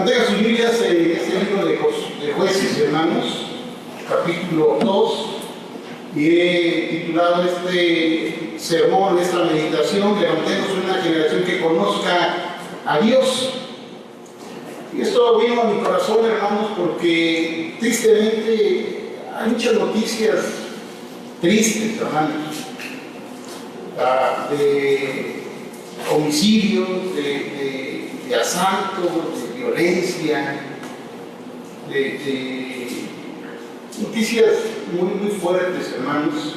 Mantengan sus Biblias en este libro de Jueces, hermanos, capítulo 2, y he titulado este sermón, esta meditación: levantemos una generación que conozca a Dios. Y esto vino a mi corazón, hermanos, porque tristemente hay muchas noticias tristes, hermanos, de homicidios, de asaltos, de violencia, de noticias muy fuertes, hermanos,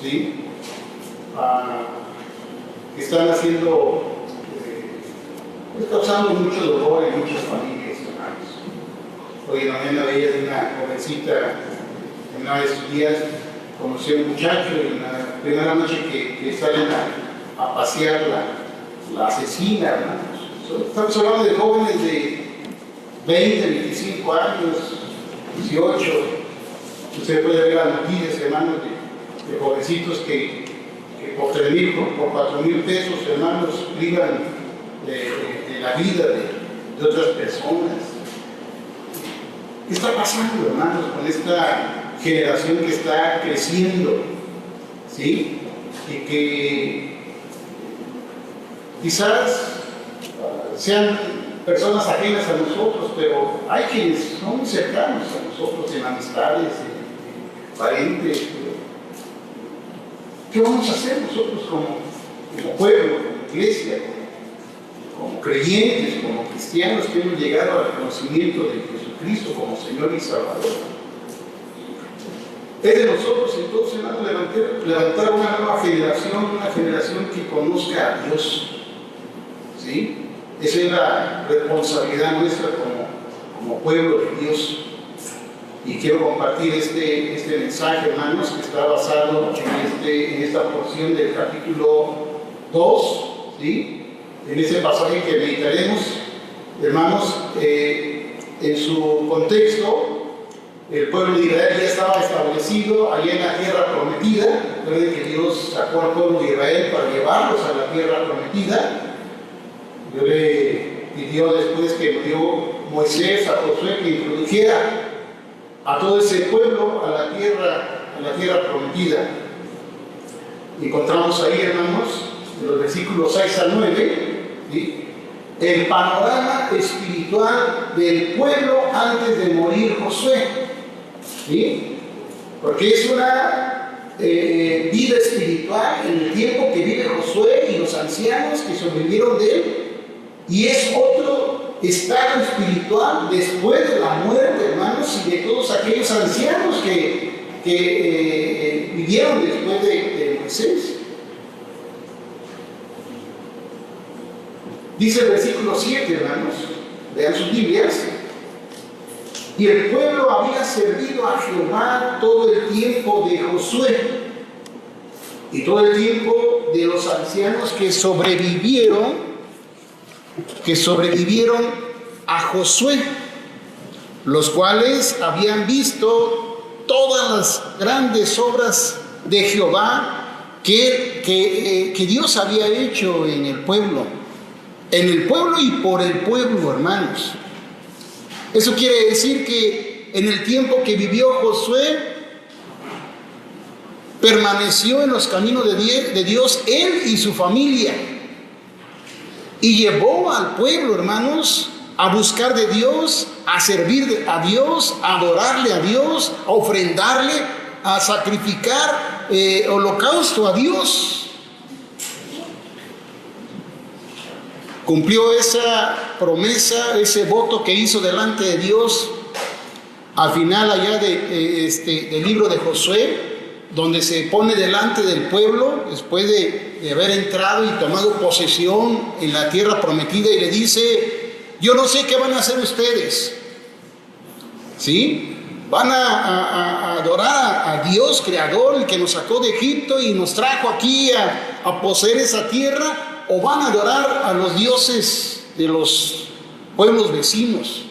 ¿sí? Que están haciendo, causando mucho dolor en muchas familias, hermanos. Hoy en la mañana veía de una jovencita, en una de sus días, conocí a un muchacho y en la primera noche que salen a pasear la asesina, hermanos. Estamos hablando de jóvenes de 20, 25 años, 18. Usted puede ver las noticias, hermanos, de jovencitos que por 3,000, por 4,000 pesos, hermanos, privan de la vida de otras personas. ¿Qué está pasando, hermanos, con esta generación que está creciendo? ¿Sí? Y que quizás sean personas ajenas a nosotros, pero hay quienes son muy cercanos a nosotros en amistades, en parientes. ¿Qué vamos a hacer nosotros como pueblo, como iglesia, como creyentes, como cristianos que hemos llegado al conocimiento de Jesucristo como Señor y Salvador? Es de nosotros entonces, hermanos, levantar una nueva generación que conozca a Dios. ¿Sí? Esa es la responsabilidad nuestra como pueblo de Dios. Y quiero compartir este mensaje, hermanos, que está basado en esta porción del capítulo 2, ¿sí? En ese pasaje que meditaremos, hermanos, en su contexto. El pueblo de Israel ya estaba establecido allá en la tierra prometida. Recuerden que Dios sacó al pueblo de Israel para llevarlos a la tierra prometida. Dios le pidió, después que dio Moisés a Josué, que introdujera a todo ese pueblo a la tierra prometida. Encontramos ahí, hermanos, en los versículos 6 al 9, ¿sí?, el panorama espiritual del pueblo antes de morir Josué. ¿Sí? Porque es una vida espiritual en el tiempo que vive Josué y los ancianos que sobrevivieron de él, y es otro estado espiritual después de la muerte, hermanos, y de todos aquellos ancianos que vivieron después de Moisés. Dice el versículo 7, hermanos, vean sus Biblias: y el pueblo había servido a Jehová todo el tiempo de Josué y todo el tiempo de los ancianos que sobrevivieron a Josué, los cuales habían visto todas las grandes obras de Jehová que Dios había hecho en el pueblo y por el pueblo, hermanos. Eso quiere decir que en el tiempo que vivió Josué, permaneció en los caminos de Dios, él y su familia, y llevó al pueblo, hermanos, a buscar de Dios, a servir a Dios, a adorarle a Dios, a ofrendarle, a sacrificar holocausto a Dios. Cumplió esa promesa, ese voto que hizo delante de Dios al final allá del libro de Josué, donde se pone delante del pueblo después de haber entrado y tomado posesión en la tierra prometida, y le dice: yo no sé qué van a hacer ustedes, ¿sí? Van a adorar a Dios creador, el que nos sacó de Egipto y nos trajo aquí a poseer esa tierra, o van a adorar a los dioses de los pueblos vecinos.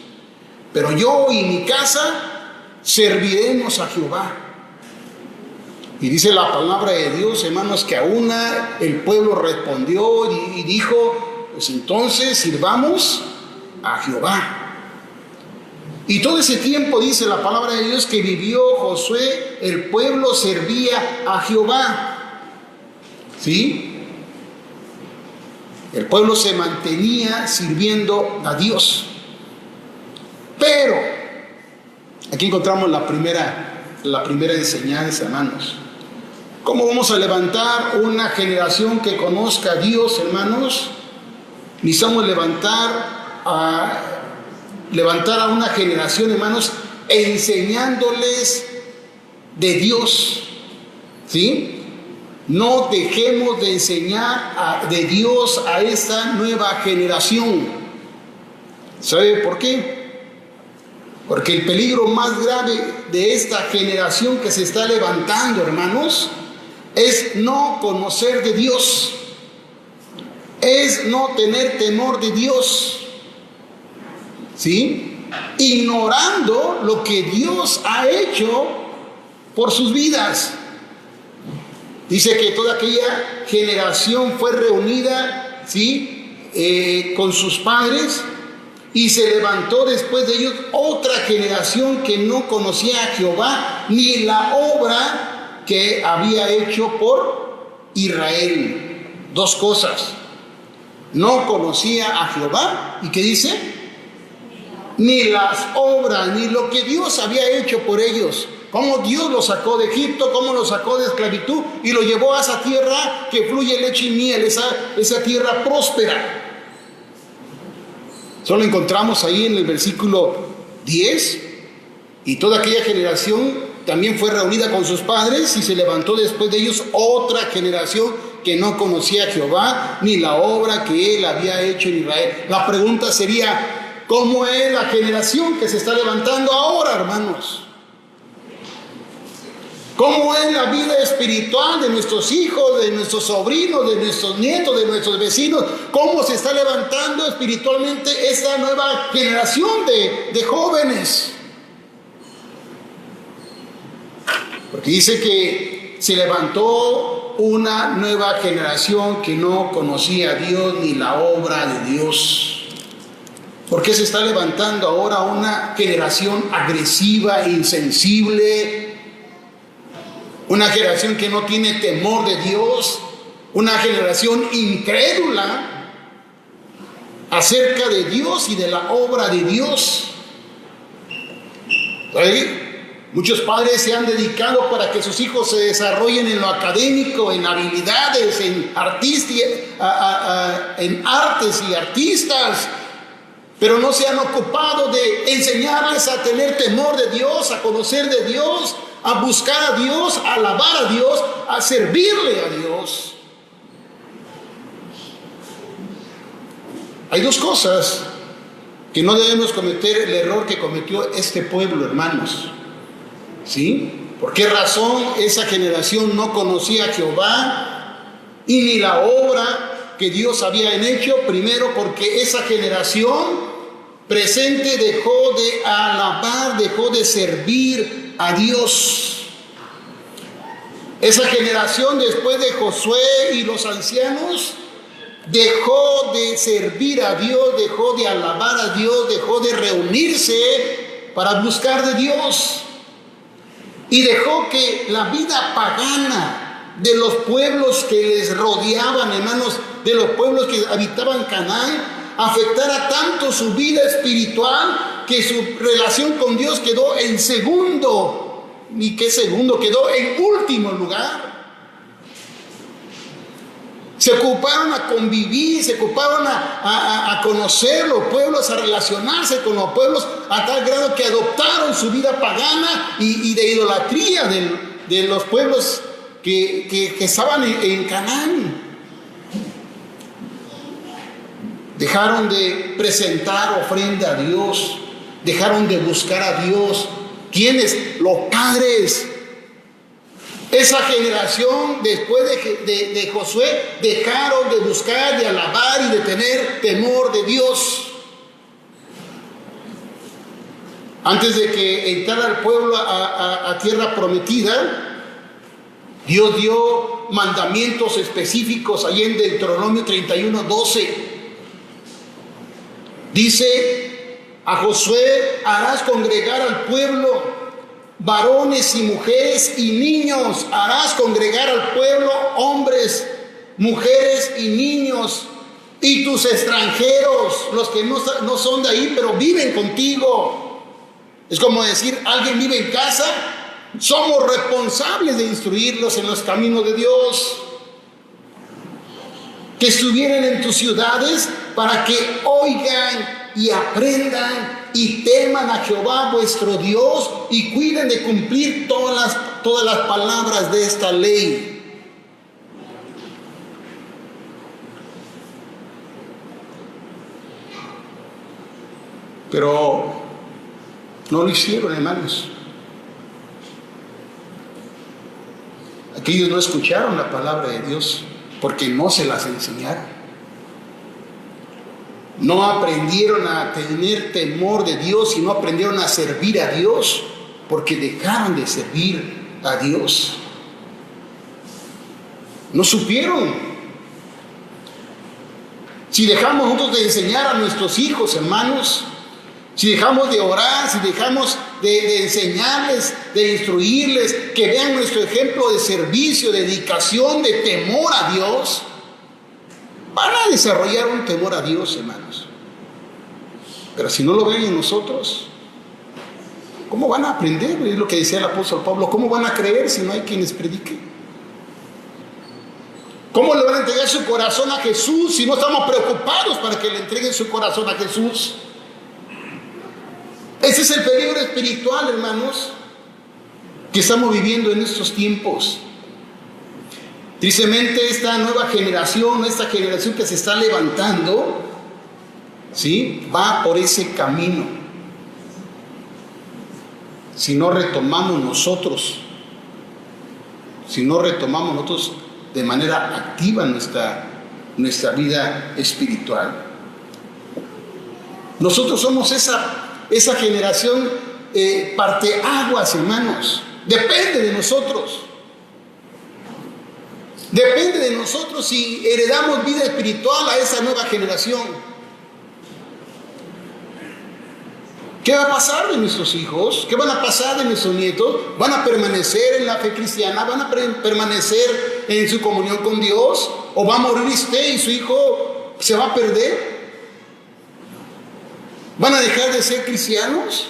Pero yo y mi casa serviremos a Jehová. Y dice la palabra de Dios, hermanos, que aún el pueblo respondió y dijo: pues entonces sirvamos a Jehová. Y todo ese tiempo, dice la palabra de Dios, que vivió Josué, el pueblo servía a Jehová. ¿Sí? El pueblo se mantenía sirviendo a Dios. Pero, aquí encontramos la primera enseñanza, hermanos. ¿Cómo vamos a levantar una generación que conozca a Dios, hermanos? Necesitamos levantar a una generación, hermanos, enseñándoles de Dios. ¿Sí? No dejemos de enseñar de Dios a esta nueva generación. ¿Sabe por qué? Porque el peligro más grave de esta generación que se está levantando, hermanos, es no conocer de Dios, es no tener temor de Dios, ¿sí? Ignorando lo que Dios ha hecho por sus vidas. Dice que toda aquella generación fue reunida, ¿sí? Con sus padres, y se levantó después de ellos otra generación que no conocía a Jehová ni la obra que había hecho por Israel. Dos cosas: no conocía a Jehová, ¿y qué dice? Ni las obras, ni lo que Dios había hecho por ellos. Cómo Dios los sacó de Egipto, cómo los sacó de esclavitud y lo llevó a esa tierra que fluye leche y miel, esa tierra próspera. Solo encontramos ahí en el versículo 10, y toda aquella generación también fue reunida con sus padres, y se levantó después de ellos otra generación que no conocía a Jehová, ni la obra que él había hecho en Israel. La pregunta sería, ¿cómo es la generación que se está levantando ahora, hermanos? ¿Cómo es la vida espiritual de nuestros hijos, de nuestros sobrinos, de nuestros nietos, de nuestros vecinos? ¿Cómo se está levantando espiritualmente esta nueva generación de jóvenes? Porque dice que se levantó una nueva generación que no conocía a Dios ni la obra de Dios. ¿Por qué se está levantando ahora una generación agresiva, insensible? Una generación que no tiene temor de Dios, una generación incrédula acerca de Dios y de la obra de Dios. ¿Sí? Muchos padres se han dedicado para que sus hijos se desarrollen en lo académico, en habilidades, en artes y artistas, pero no se han ocupado de enseñarles a tener temor de Dios, a conocer de Dios, a buscar a Dios, a alabar a Dios, a servirle a Dios. Hay dos cosas que no debemos cometer el error que cometió este pueblo, hermanos. ¿Sí? ¿Por qué razón esa generación no conocía a Jehová y ni la obra que Dios había hecho? Primero, porque esa generación presente dejó de alabar, dejó de servir a Dios. Esa generación, después de Josué y los ancianos, dejó de servir a Dios, dejó de alabar a Dios, dejó de reunirse para buscar de Dios, y dejó que la vida pagana de los pueblos que les rodeaban, hermanos, de los pueblos que habitaban Canaán, afectara tanto su vida espiritual que su relación con Dios quedó en segundo, ni qué segundo, quedó en último lugar. Se ocuparon a convivir, se ocuparon a conocer los pueblos, a relacionarse con los pueblos, a tal grado que adoptaron su vida pagana y de idolatría de los pueblos que estaban en Canaán. Dejaron de presentar ofrenda a Dios, dejaron de buscar a Dios. ¿Quiénes? Los padres. Esa generación después de Josué dejaron de buscar, de alabar y de tener temor de Dios. Antes de que entrara el pueblo a tierra prometida, Dios dio mandamientos específicos ahí en Deuteronomio 31:12. Dice A Josué harás congregar al pueblo, varones y mujeres y niños. Harás congregar al pueblo, hombres, mujeres y niños. Y tus extranjeros, los que no son de ahí, pero viven contigo. Es como decir, alguien vive en casa. Somos responsables de instruirlos en los caminos de Dios. Que estuvieran en tus ciudades para que oigan y aprendan y teman a Jehová vuestro Dios y cuiden de cumplir todas las palabras de esta ley. Pero no lo hicieron, hermanos. Aquellos no escucharon la palabra de Dios porque no se las enseñaron. No aprendieron a tener temor de Dios y no aprendieron a servir a Dios porque dejaron de servir a Dios. No supieron. Si dejamos nosotros de enseñar a nuestros hijos, hermanos, si dejamos de orar, si dejamos de enseñarles, de instruirles, que vean nuestro ejemplo de servicio, de dedicación, de temor a Dios, van a desarrollar un temor a Dios, hermanos. Pero si no lo ven en nosotros, ¿cómo van a aprender? Es lo que decía el apóstol Pablo. ¿Cómo van a creer si no hay quien les predique? ¿Cómo le van a entregar su corazón a Jesús si no estamos preocupados para que le entreguen su corazón a Jesús? Ese es el peligro espiritual, hermanos, que estamos viviendo en estos tiempos. Tristemente, esta nueva generación, esta generación que se está levantando, ¿sí?, va por ese camino. Si no retomamos nosotros de manera activa nuestra vida espiritual. Nosotros somos esa generación parteaguas, hermanos. Depende de nosotros. Depende de nosotros si heredamos vida espiritual a esa nueva generación. ¿Qué va a pasar de nuestros hijos? ¿Qué van a pasar de nuestros nietos? ¿Van a permanecer en la fe cristiana? ¿Van a permanecer en su comunión con Dios? ¿O va a morir usted y su hijo se va a perder? ¿Van a dejar de ser cristianos?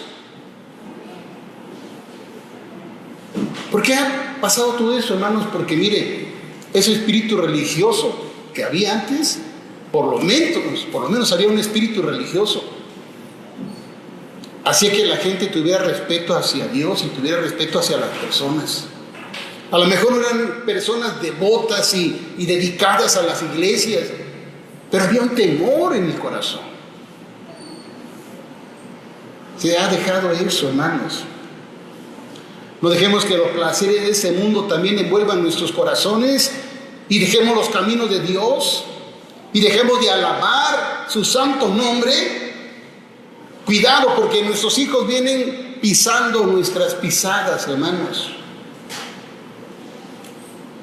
¿Por qué ha pasado todo eso, hermanos? Porque mire, ese espíritu religioso que había antes, por lo menos había un espíritu religioso. Hacía que la gente tuviera respeto hacia Dios y tuviera respeto hacia las personas. A lo mejor no eran personas devotas y dedicadas a las iglesias, pero había un temor en el corazón. Se ha dejado eso, hermanos. No dejemos que los placeres de este mundo también envuelvan nuestros corazones y dejemos los caminos de Dios y dejemos de alabar su santo nombre. Cuidado, porque nuestros hijos vienen pisando nuestras pisadas, hermanos.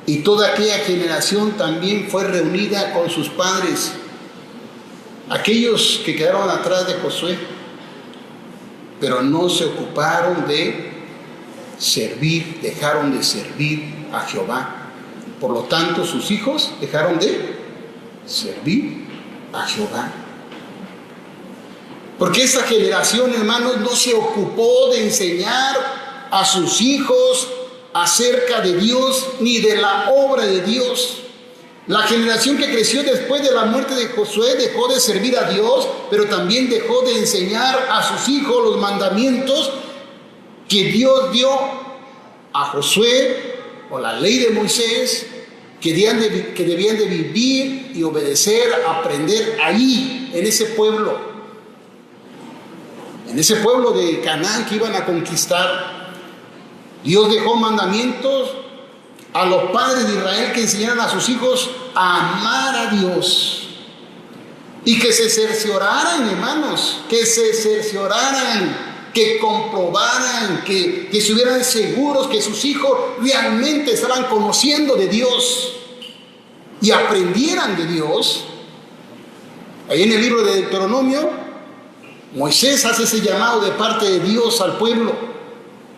Y toda aquella generación también fue reunida con sus padres. Aquellos que quedaron atrás de Josué, pero no se ocuparon de servir, dejaron de servir a Jehová. Por lo tanto, sus hijos dejaron de servir a Jehová. Porque esta generación, hermanos, no se ocupó de enseñar a sus hijos acerca de Dios ni de la obra de Dios. La generación que creció después de la muerte de Josué dejó de servir a Dios, pero también dejó de enseñar a sus hijos los mandamientos que Dios dio a Josué, o la ley de Moisés, que debían de vivir y obedecer, aprender ahí, en ese pueblo. En ese pueblo de Canaán que iban a conquistar. Dios dejó mandamientos a los padres de Israel que enseñaran a sus hijos a amar a Dios. Y que se cercioraran, hermanos, que se cercioraran, que comprobaran, que estuvieran seguros que sus hijos realmente estaban conociendo de Dios y aprendieran de Dios. Ahí en el libro de Deuteronomio, Moisés hace ese llamado de parte de Dios al pueblo.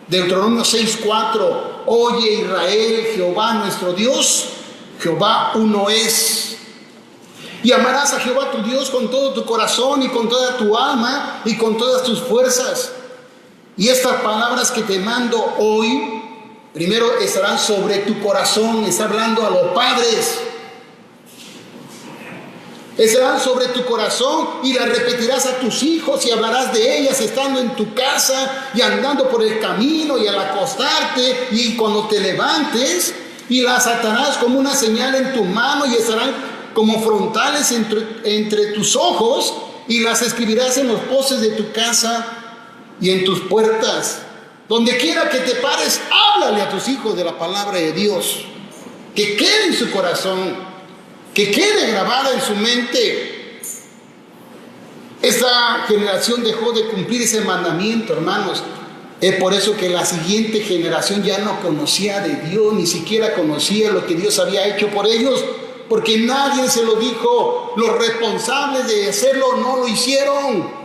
Deuteronomio 6:4, oye Israel, Jehová nuestro Dios, Jehová uno es. Y amarás a Jehová tu Dios con todo tu corazón y con toda tu alma y con todas tus fuerzas. Y estas palabras que te mando hoy, primero estarán sobre tu corazón. Está hablando a los padres. Estarán sobre tu corazón y las repetirás a tus hijos y hablarás de ellas estando en tu casa y andando por el camino y al acostarte y cuando te levantes, y las atarás como una señal en tu mano y estarán como frontales entre tus ojos, y las escribirás en los postes de tu casa y en tus puertas. Donde quiera que te pares, háblale a tus hijos de la palabra de Dios, que quede en su corazón, que quede grabada en su mente. Esta generación dejó de cumplir ese mandamiento, hermanos. Es por eso que la siguiente generación ya no conocía de Dios, ni siquiera conocía lo que Dios había hecho por ellos, porque nadie se lo dijo. Los responsables de hacerlo no lo hicieron.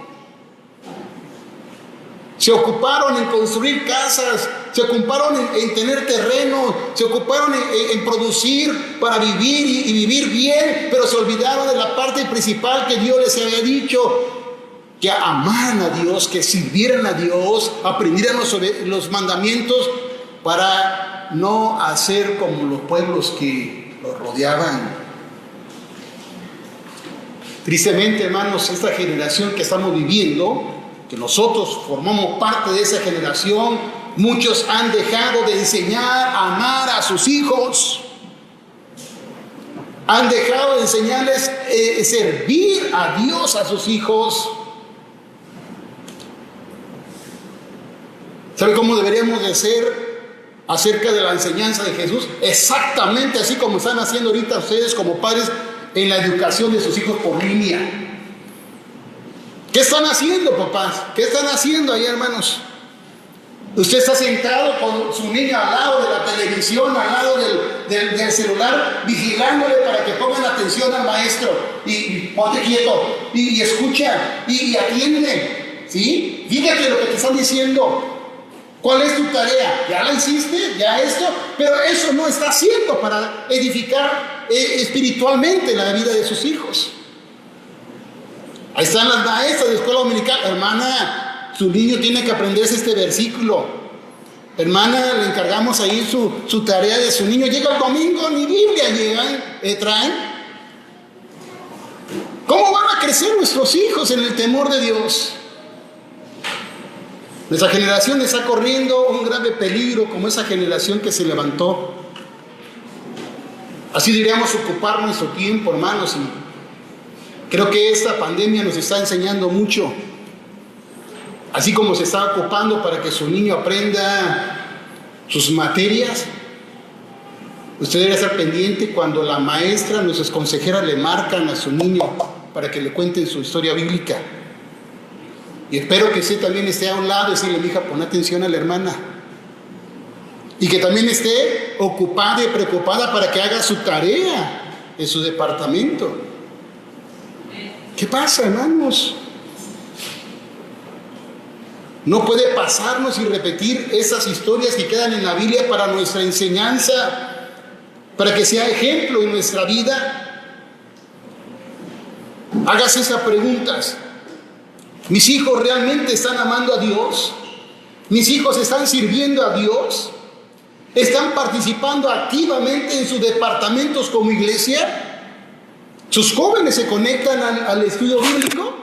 Se ocuparon en construir casas, se ocuparon en tener terreno, se ocuparon en producir para vivir y vivir bien, pero se olvidaron de la parte principal que Dios les había dicho, que amaran a Dios, que sirvieran a Dios, aprendieran los mandamientos para no hacer como los pueblos que los rodeaban. Tristemente, hermanos, esta generación que estamos viviendo, que nosotros formamos parte de esa generación, muchos han dejado de enseñar a amar a sus hijos, han dejado de enseñarles servir a Dios a sus hijos. ¿Sabe cómo deberíamos de ser acerca de la enseñanza de Jesús? Exactamente así como están haciendo ahorita ustedes como padres en la educación de sus hijos por línea. ¿Qué están haciendo, papás? ¿Qué están haciendo ahí, hermanos? Usted está sentado con su niña al lado de la televisión, al lado del celular, vigilándole para que pongan atención al maestro. Y ponte quieto, y escucha, y atiende, ¿sí? Fíjate lo que te están diciendo. ¿Cuál es tu tarea? ¿Ya la hiciste? ¿Ya esto? Pero eso no está haciendo para edificar espiritualmente la vida de sus hijos. Ahí están las maestras de escuela dominical. Hermana, su niño tiene que aprenderse este versículo. Hermana, le encargamos ahí su tarea de su niño. Llega el domingo, ni Biblia traen. ¿Cómo van a crecer nuestros hijos en el temor de Dios? Nuestra generación está corriendo un grave peligro como esa generación que se levantó. Así deberíamos ocupar nuestro tiempo, hermanos. Y creo que esta pandemia nos está enseñando mucho. Así como se está ocupando para que su niño aprenda sus materias, usted debe estar pendiente cuando la maestra, nuestras consejeras le marcan a su niño para que le cuenten su historia bíblica. Y espero que usted también esté a un lado y decirle, mija, pon atención a la hermana. Y que también esté ocupada y preocupada para que haga su tarea en su departamento. ¿Qué pasa, hermanos? No puede pasarnos y repetir esas historias que quedan en la Biblia para nuestra enseñanza, para que sea ejemplo en nuestra vida. Hágase esas preguntas. ¿Mis hijos realmente están amando a Dios? ¿Mis hijos están sirviendo a Dios? ¿Están participando activamente en sus departamentos como iglesia? ¿Sus jóvenes se conectan al estudio bíblico?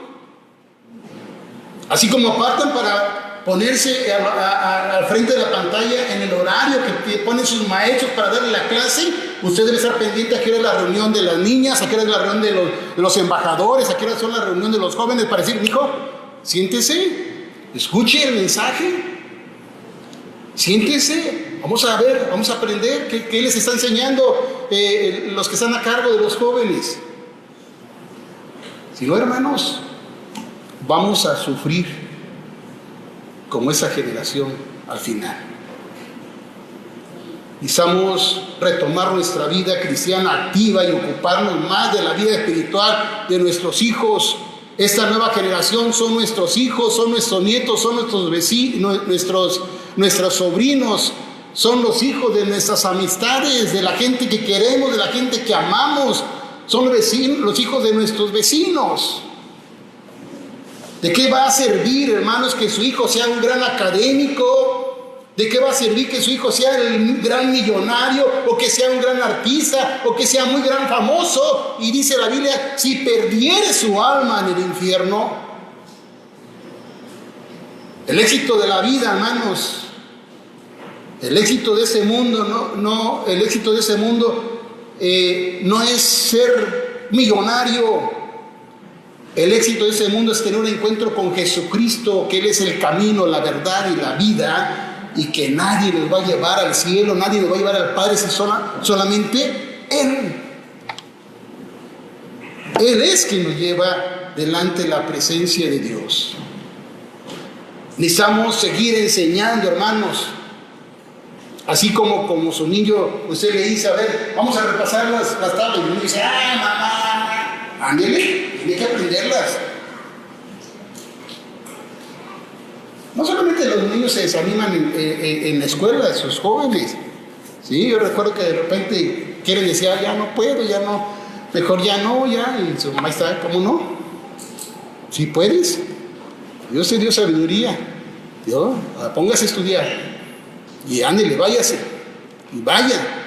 Así como apartan para ponerse al frente de la pantalla en el horario que ponen sus maestros para darle la clase, usted debe estar pendiente a qué hora es la reunión de las niñas, a qué hora es la reunión de los embajadores, a qué hora son la reunión de los jóvenes, para decir, hijo, siéntese, escuche el mensaje, siéntese, vamos a ver, vamos a aprender qué les está enseñando los que están a cargo de los jóvenes. Si no, hermanos, vamos a sufrir como esa generación al final. Necesitamos retomar nuestra vida cristiana activa y ocuparnos más de la vida espiritual de nuestros hijos. Esta nueva generación son nuestros hijos, son nuestros nietos, son nuestros vecinos, nuestros sobrinos, son los hijos de nuestras amistades, de la gente que queremos, de la gente que amamos, son los hijos de nuestros vecinos. ¿De qué va a servir, hermanos, que su hijo sea un gran académico? ¿De qué va a servir que su hijo sea el gran millonario, o que sea un gran artista, o que sea muy gran famoso? Y dice la Biblia, si perdiere su alma en el infierno. El éxito de la vida, hermanos, el éxito de ese mundo, el éxito de ese mundo no es ser millonario. El éxito de ese mundo es tener un encuentro con Jesucristo, que Él es el camino, la verdad y la vida, y que nadie nos va a llevar al cielo, nadie nos va a llevar al Padre, si solamente Él. Él es quien nos lleva delante de la presencia de Dios. Necesitamos seguir enseñando, hermanos. Así como su niño, usted le dice, a ver, vamos a repasar las tablas, y el niño dice, ¡ay, mamá! Ándele, tiene que aprenderlas. No solamente los niños se desaniman en la escuela, sus jóvenes. Sí, yo recuerdo que de repente quieren decir, ya no puedo, ya no, mejor ya no, ya. Y su mamá está, ¿cómo no? ¿Sí puedes? Dios te dio sabiduría. Dios, póngase a estudiar. Y ándele, váyase. Y vaya.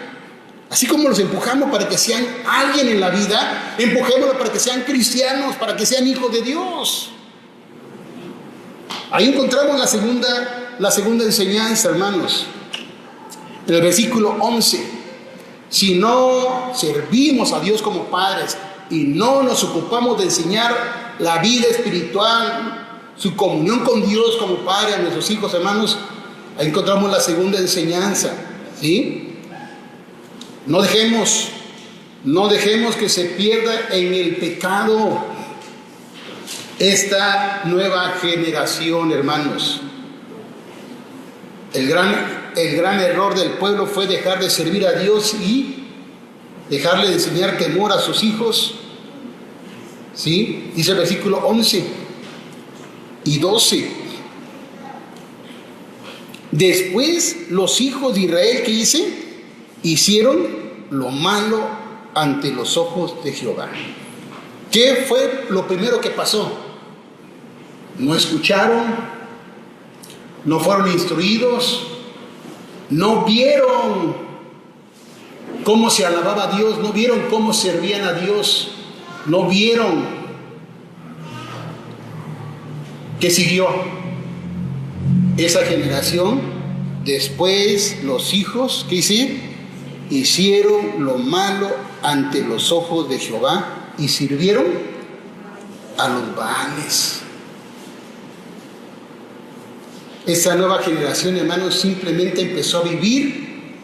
Así como los empujamos para que sean alguien en la vida, empujémoslos para que sean cristianos, para que sean hijos de Dios. Ahí encontramos la segunda enseñanza, hermanos. En el versículo 11. Si no servimos a Dios como padres y no nos ocupamos de enseñar la vida espiritual, su comunión con Dios como padre a nuestros hijos, hermanos, ahí encontramos la segunda enseñanza, ¿sí? No dejemos que se pierda en el pecado esta nueva generación, hermanos. El gran error del pueblo fue dejar de servir a Dios y dejarle de enseñar temor a sus hijos. ¿Sí? Dice el versículo 11 y 12. Después los hijos de Israel, ¿qué dice? Hicieron lo malo ante los ojos de Jehová. ¿Qué fue lo primero que pasó? No escucharon, no fueron instruidos, no vieron cómo se alababa a Dios, no vieron cómo servían a Dios, no vieron. ¿Qué siguió? Esa generación, después los hijos, ¿qué hicieron? Hicieron lo malo ante los ojos de Jehová y sirvieron a los Baales. Esta nueva generación, hermanos, simplemente empezó a vivir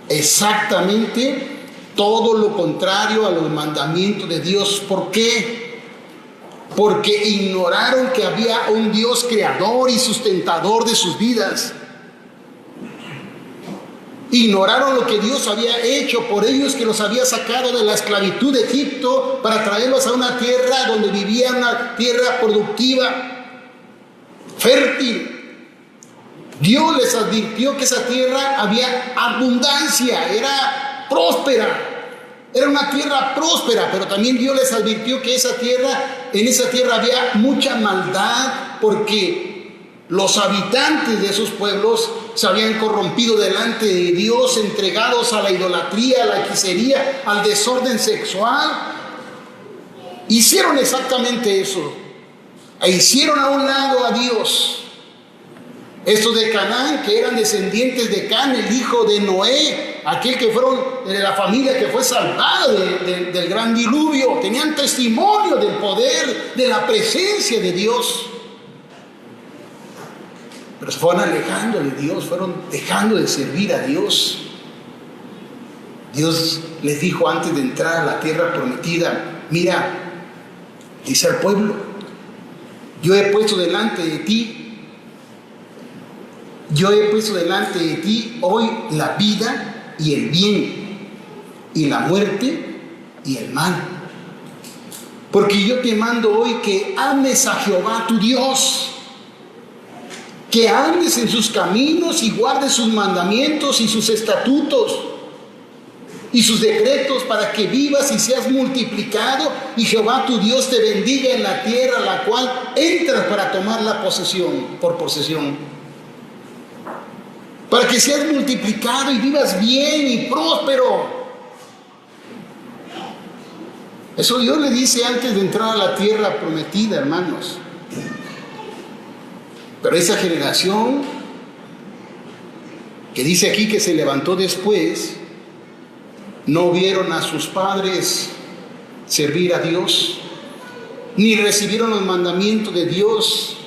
exactamente todo lo contrario a los mandamientos de Dios. ¿Por qué? Porque ignoraron que había un Dios creador y sustentador de sus vidas. Ignoraron lo que Dios había hecho por ellos, que los había sacado de la esclavitud de Egipto para traerlos a una tierra donde vivían, una tierra productiva, fértil. Dios les advirtió que esa tierra había abundancia, era próspera, era una tierra próspera, pero también Dios les advirtió que en esa tierra había mucha maldad, porque los habitantes de esos pueblos se habían corrompido delante de Dios, entregados a la idolatría, a la hechicería, al desorden sexual. Hicieron exactamente eso, e hicieron a un lado a Dios. Estos de Canaán, que eran descendientes de Can, el hijo de Noé, aquel que fueron de la familia que fue salvada del gran diluvio, tenían testimonio del poder, de la presencia de Dios. Pero se fueron alejando de Dios, fueron dejando de servir a Dios. Dios les dijo antes de entrar a la tierra prometida, mira, dice al pueblo, yo he puesto delante de ti hoy la vida y el bien, y la muerte y el mal. Porque yo te mando hoy que ames a Jehová tu Dios, que andes en sus caminos y guardes sus mandamientos y sus estatutos y sus decretos, para que vivas y seas multiplicado, y Jehová tu Dios te bendiga en la tierra a la cual entras para tomarla por posesión. Para que seas multiplicado y vivas bien y próspero. Eso Dios le dice antes de entrar a la tierra prometida, hermanos. Pero esa generación que dice aquí que se levantó después, no vieron a sus padres servir a Dios, ni recibieron los mandamientos de Dios.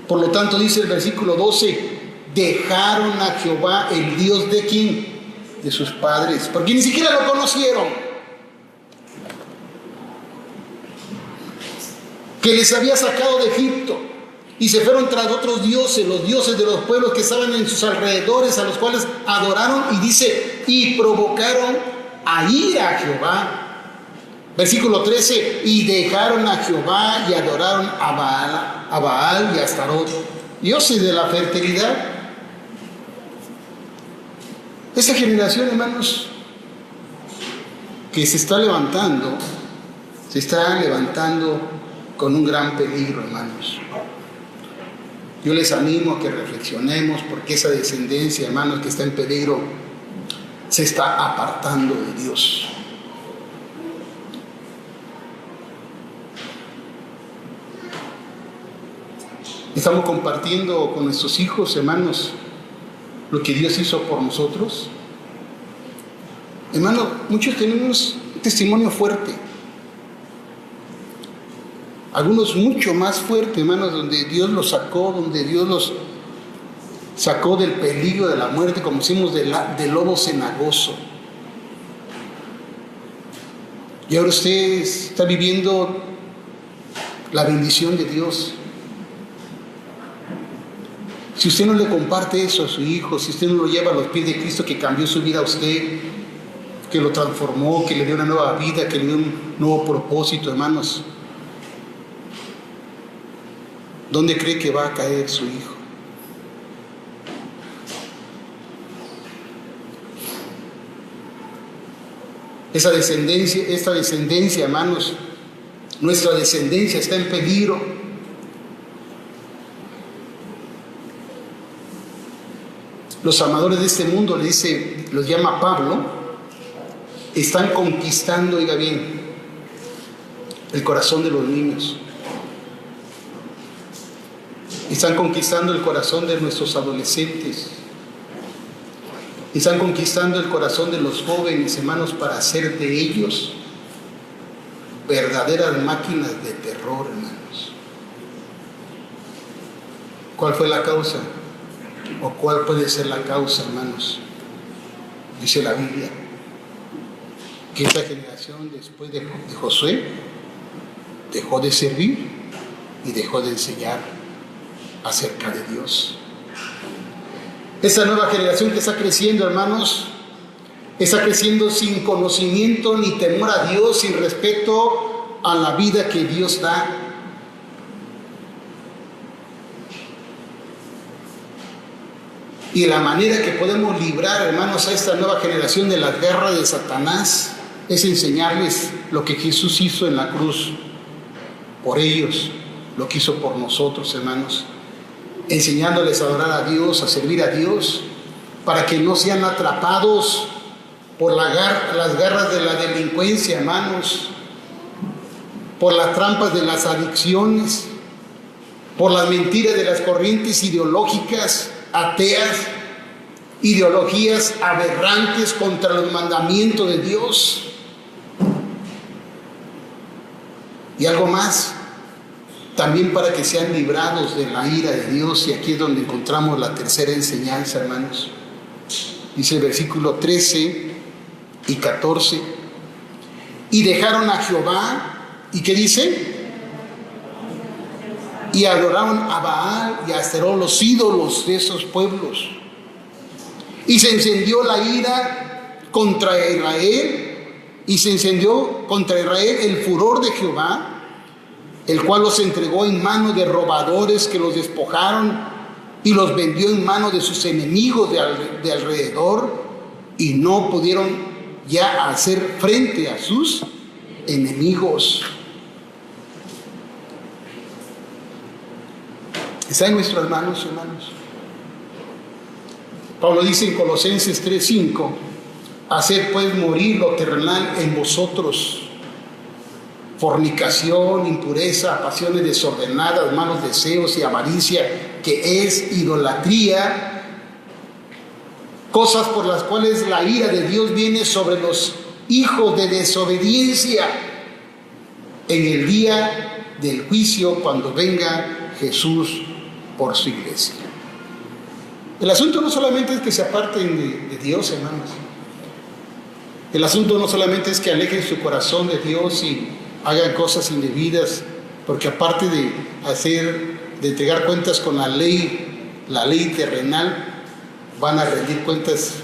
Por lo tanto, dice el versículo 12, dejaron a Jehová, el Dios de quién, de sus padres, porque ni siquiera lo conocieron, que les había sacado de Egipto, y se fueron tras otros dioses, los dioses de los pueblos que estaban en sus alrededores, a los cuales adoraron, y dice, y provocaron a ira a Jehová. Versículo 13, y dejaron a Jehová y adoraron a Baal y a Astarot, dioses de la fertilidad. Esa generación, hermanos, que se está levantando con un gran peligro, hermanos. Yo les animo a que reflexionemos, porque esa descendencia, hermanos, que está en peligro, se está apartando de Dios. Estamos compartiendo con nuestros hijos, hermanos, lo que Dios hizo por nosotros. Hermanos, muchos tenemos un testimonio fuerte. Algunos mucho más fuertes, hermanos, donde Dios los sacó, donde Dios los sacó del peligro de la muerte, como decimos, del lobo cenagoso. Y ahora usted está viviendo la bendición de Dios. Si usted no le comparte eso a su hijo, si usted no lo lleva a los pies de Cristo, que cambió su vida a usted, que lo transformó, que le dio una nueva vida, que le dio un nuevo propósito, hermanos, ¿dónde cree que va a caer su hijo? Esta descendencia, hermanos, nuestra descendencia está en peligro. Los amadores de este mundo, los llama Pablo, están conquistando, oiga bien, el corazón de los niños. Están conquistando el corazón de nuestros adolescentes. Están conquistando el corazón de los jóvenes, hermanos, para hacer de ellos verdaderas máquinas de terror, hermanos. ¿Cuál fue la causa? ¿O cuál puede ser la causa, hermanos? Dice la Biblia que esa generación después de Josué dejó de servir y dejó de enseñar acerca de Dios. Esa nueva generación que está creciendo, hermanos, está creciendo sin conocimiento ni temor a Dios, sin respeto a la vida que Dios da. Y la manera que podemos librar, hermanos, a esta nueva generación de la guerra de Satanás es enseñarles lo que Jesús hizo en la cruz por ellos, lo que hizo por nosotros, hermanos, enseñándoles a adorar a Dios, a servir a Dios, para que no sean atrapados por las garras de la delincuencia, hermanos, por las trampas de las adicciones, por las mentiras de las corrientes ideológicas ateas, ideologías aberrantes contra los mandamientos de Dios. Y algo más, también para que sean librados de la ira de Dios. Y aquí es donde encontramos la tercera enseñanza, hermanos. Dice el versículo 13 y 14: y dejaron a Jehová, ¿y qué dice? Y adoraron a Baal y a Astarot, los ídolos de esos pueblos. Y se encendió la ira contra Israel y se encendió contra Israel el furor de Jehová, el cual los entregó en manos de robadores que los despojaron y los vendió en manos de sus enemigos de alrededor, y no pudieron ya hacer frente a sus enemigos. ¿Está en nuestras manos, hermanos? Pablo dice en Colosenses 3:5: haced pues morir lo terrenal en vosotros: fornicación, impureza, pasiones desordenadas, malos deseos y avaricia, que es idolatría, cosas por las cuales la ira de Dios viene sobre los hijos de desobediencia en el día del juicio, cuando venga Jesús por su iglesia. El asunto no solamente es que se aparten de Dios, hermanos. El asunto no solamente es que alejen su corazón de Dios y hagan cosas indebidas, porque aparte de entregar cuentas con la ley terrenal, van a rendir cuentas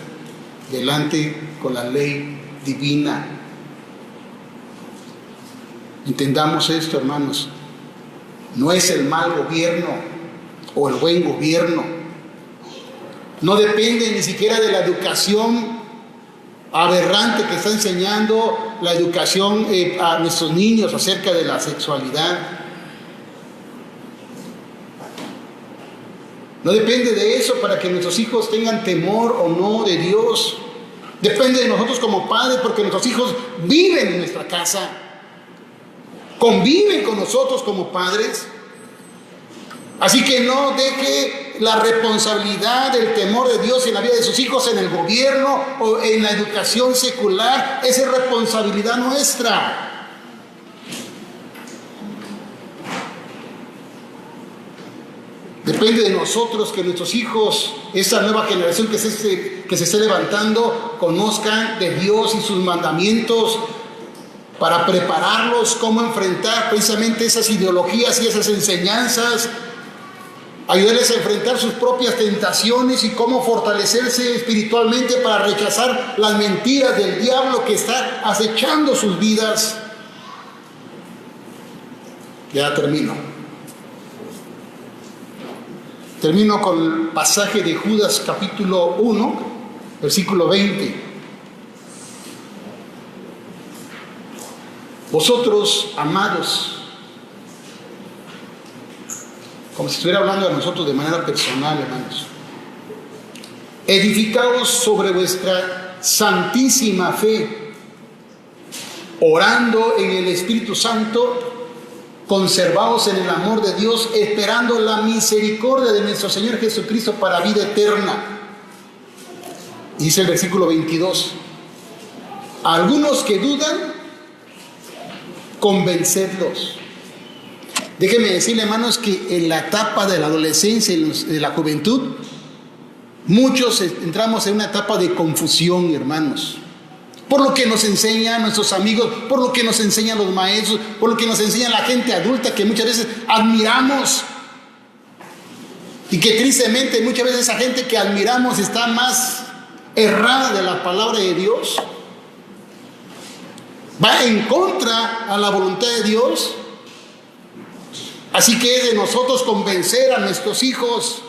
delante con la ley divina. Entendamos esto, hermanos. No es el mal gobierno o el buen gobierno. No depende ni siquiera de la educación aberrante que está enseñando la educación a nuestros niños acerca de la sexualidad. No depende de eso para que nuestros hijos tengan temor o no de Dios. Depende de nosotros como padres, porque nuestros hijos viven en nuestra casa, conviven con nosotros como padres. Así que no deje la responsabilidad del temor de Dios en la vida de sus hijos en el gobierno o en la educación secular. Esa es responsabilidad nuestra. Depende de nosotros que nuestros hijos, esa nueva generación que se esté levantando, conozcan de Dios y sus mandamientos, para prepararlos cómo enfrentar precisamente esas ideologías y esas enseñanzas. Ayudarles a enfrentar sus propias tentaciones y cómo fortalecerse espiritualmente para rechazar las mentiras del diablo que está acechando sus vidas. Ya termino. Termino con el pasaje de Judas capítulo 1, versículo 20. Vosotros, amados, como si estuviera hablando a nosotros de manera personal, hermanos, edificaos sobre vuestra santísima fe, orando en el Espíritu Santo, conservaos en el amor de Dios, esperando la misericordia de nuestro Señor Jesucristo para vida eterna. Dice el versículo 22: algunos que dudan, convencedlos. Déjenme decirle, hermanos, que en la etapa de la adolescencia y de la juventud, muchos entramos en una etapa de confusión, hermanos. Por lo que nos enseñan nuestros amigos, por lo que nos enseñan los maestros, por lo que nos enseña la gente adulta que muchas veces admiramos. Y que tristemente muchas veces esa gente que admiramos está más errada de la palabra de Dios. Va en contra a la voluntad de Dios. Así que es de nosotros convencer a nuestros hijos,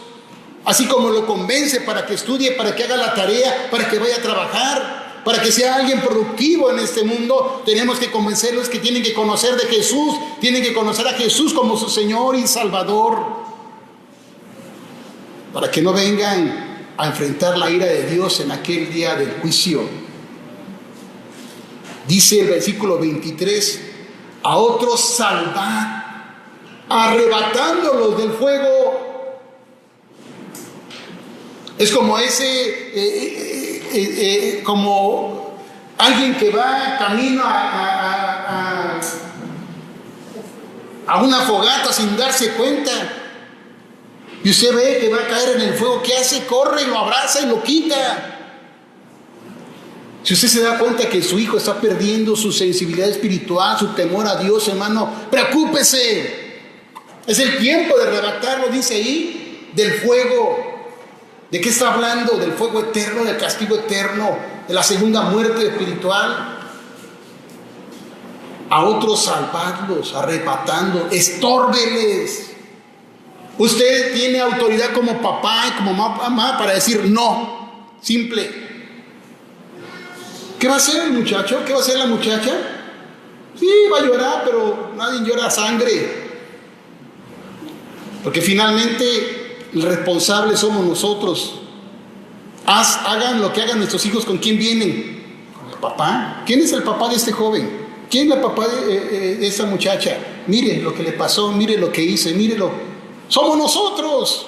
así como lo convence para que estudie, para que haga la tarea, para que vaya a trabajar, para que sea alguien productivo en este mundo. Tenemos que convencerlos que tienen que conocer de Jesús, tienen que conocer a Jesús como su Señor y Salvador, para que no vengan a enfrentar la ira de Dios en aquel día del juicio. Dice el versículo 23: a otros salvad, arrebatándolos del fuego. Es como como alguien que va camino a una fogata sin darse cuenta, y usted ve que va a caer en el fuego. ¿Qué hace? Corre y lo abraza y lo quita. Si usted se da cuenta que su hijo está perdiendo su sensibilidad espiritual, su temor a Dios, hermano, preocúpese. Es el tiempo de arrebatarlo, dice ahí, del fuego. ¿De qué está hablando? Del fuego eterno, del castigo eterno, de la segunda muerte espiritual. A otros salvadlos, arrebatando, estórbeles. Usted tiene autoridad como papá y como mamá para decir no, simple. ¿Qué va a hacer el muchacho? ¿Qué va a hacer la muchacha? Sí, va a llorar, pero nadie llora sangre. Porque finalmente el responsable somos nosotros. Hagan lo que hagan nuestros hijos. ¿Con quién vienen? Con el papá. ¿Quién es el papá de este joven? ¿Quién es el papá de esta muchacha? Mire lo que le pasó, mire lo que hice, mírelo. Somos nosotros.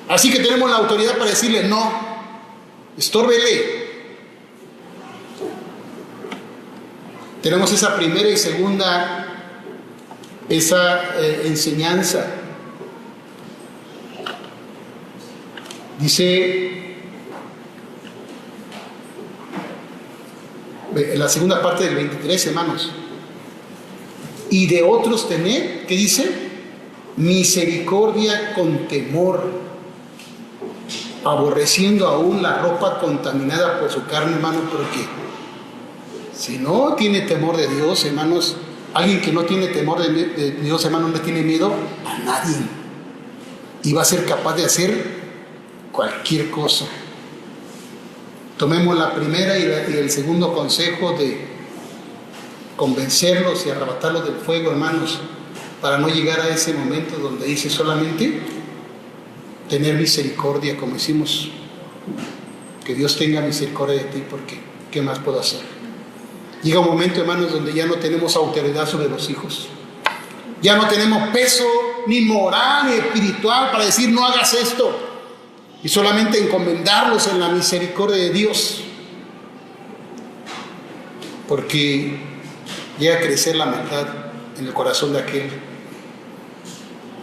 Así que tenemos la autoridad para decirle no, estórbele. Tenemos esa primera y segunda, esa enseñanza. Dice en la segunda parte del 23, hermanos. Y de otros tened, ¿qué dice? Misericordia con temor, aborreciendo aún la ropa contaminada por su carne, hermano, porque si no tiene temor de Dios, hermanos, alguien que no tiene temor de Dios, hermano, no tiene miedo a nadie y va a ser capaz de hacer cualquier cosa. Tomemos la primera y el segundo consejo de convencerlos y arrebatarlos del fuego, hermanos, para no llegar a ese momento donde dice solamente tener misericordia, como decimos, que Dios tenga misericordia de ti, porque ¿qué más puedo hacer? Llega un momento, hermanos, donde ya no tenemos autoridad sobre los hijos. Ya no tenemos peso ni moral ni espiritual para decir no hagas esto. Y solamente encomendarlos en la misericordia de Dios. Porque llega a crecer la maldad en el corazón de aquel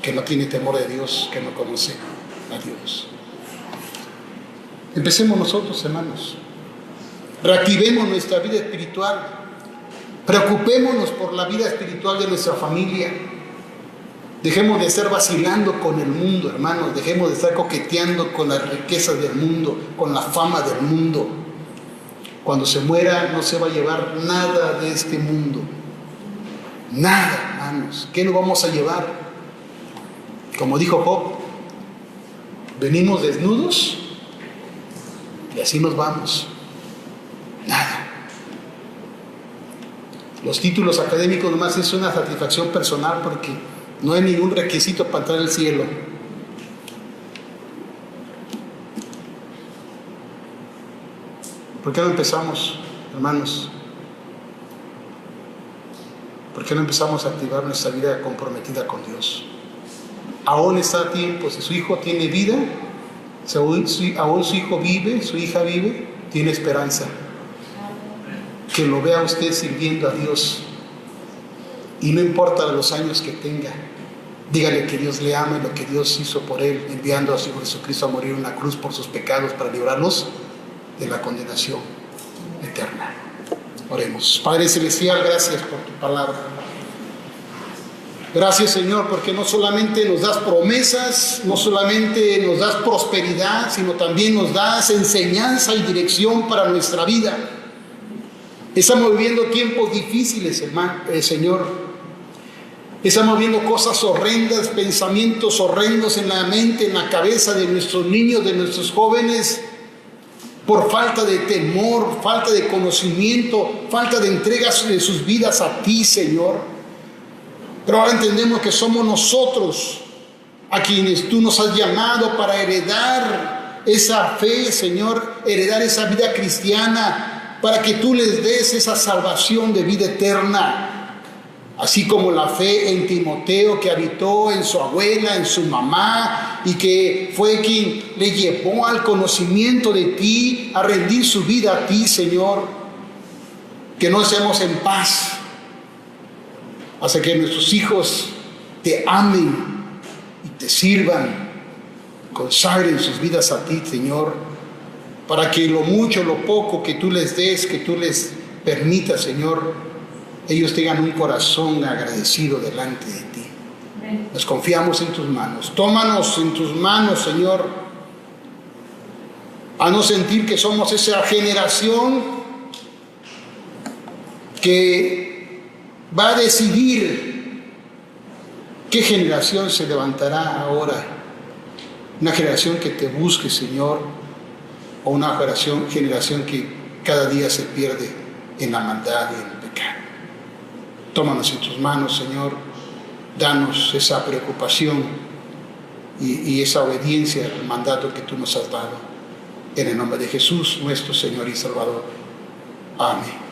que no tiene temor de Dios, que no conoce a Dios. Empecemos nosotros, hermanos. Reactivemos nuestra vida espiritual. Preocupémonos por la vida espiritual de nuestra familia. Dejemos de estar vacilando con el mundo, hermanos. Dejemos de estar coqueteando con las riquezas del mundo, con la fama del mundo. Cuando se muera no se va a llevar nada de este mundo. Nada, hermanos. ¿Qué nos vamos a llevar? Como dijo Job, venimos desnudos y así nos vamos. Nada. Los títulos académicos nomás es una satisfacción personal porque no hay ningún requisito para entrar al cielo. ¿Por qué no empezamos, hermanos? ¿Por qué no empezamos a activar nuestra vida comprometida con Dios? Aún está a tiempo. Si su hijo tiene vida, si aún su hijo vive, su hija vive, tiene esperanza. Que lo vea usted sirviendo a Dios. Y no importa los años que tenga, dígale que Dios le ama y lo que Dios hizo por él, enviando a su Hijo Jesucristo a morir en una cruz por sus pecados para librarlos de la condenación eterna. Oremos. Padre Celestial, gracias por tu palabra. Gracias, Señor, porque no solamente nos das promesas, no solamente nos das prosperidad, sino también nos das enseñanza y dirección para nuestra vida. Estamos viviendo tiempos difíciles, hermano, Señor. Estamos viendo cosas horrendas, pensamientos horrendos en la mente, en la cabeza de nuestros niños, de nuestros jóvenes, por falta de temor, falta de conocimiento, falta de entrega de sus vidas a ti, Señor. Pero ahora entendemos que somos nosotros a quienes tú nos has llamado para heredar esa fe, Señor, heredar esa vida cristiana, para que tú les des esa salvación de vida eterna. Así como la fe en Timoteo, que habitó en su abuela, en su mamá, y que fue quien le llevó al conocimiento de ti, a rendir su vida a ti, Señor. Que no estemos en paz hasta que nuestros hijos te amen y te sirvan, consagren sus vidas a ti, Señor, para que lo mucho, lo poco que tú les des, que tú les permitas, Señor, ellos tengan un corazón agradecido delante de ti. Nos confiamos en tus manos. Tómanos en tus manos, Señor, a no sentir que somos esa generación que va a decidir qué generación se levantará ahora. Una generación que te busque, Señor, o una generación que cada día se pierde en la maldad y en el pecado. Tómanos en tus manos, Señor. Danos esa preocupación y esa obediencia al mandato que tú nos has dado. En el nombre de Jesús, nuestro Señor y Salvador. Amén.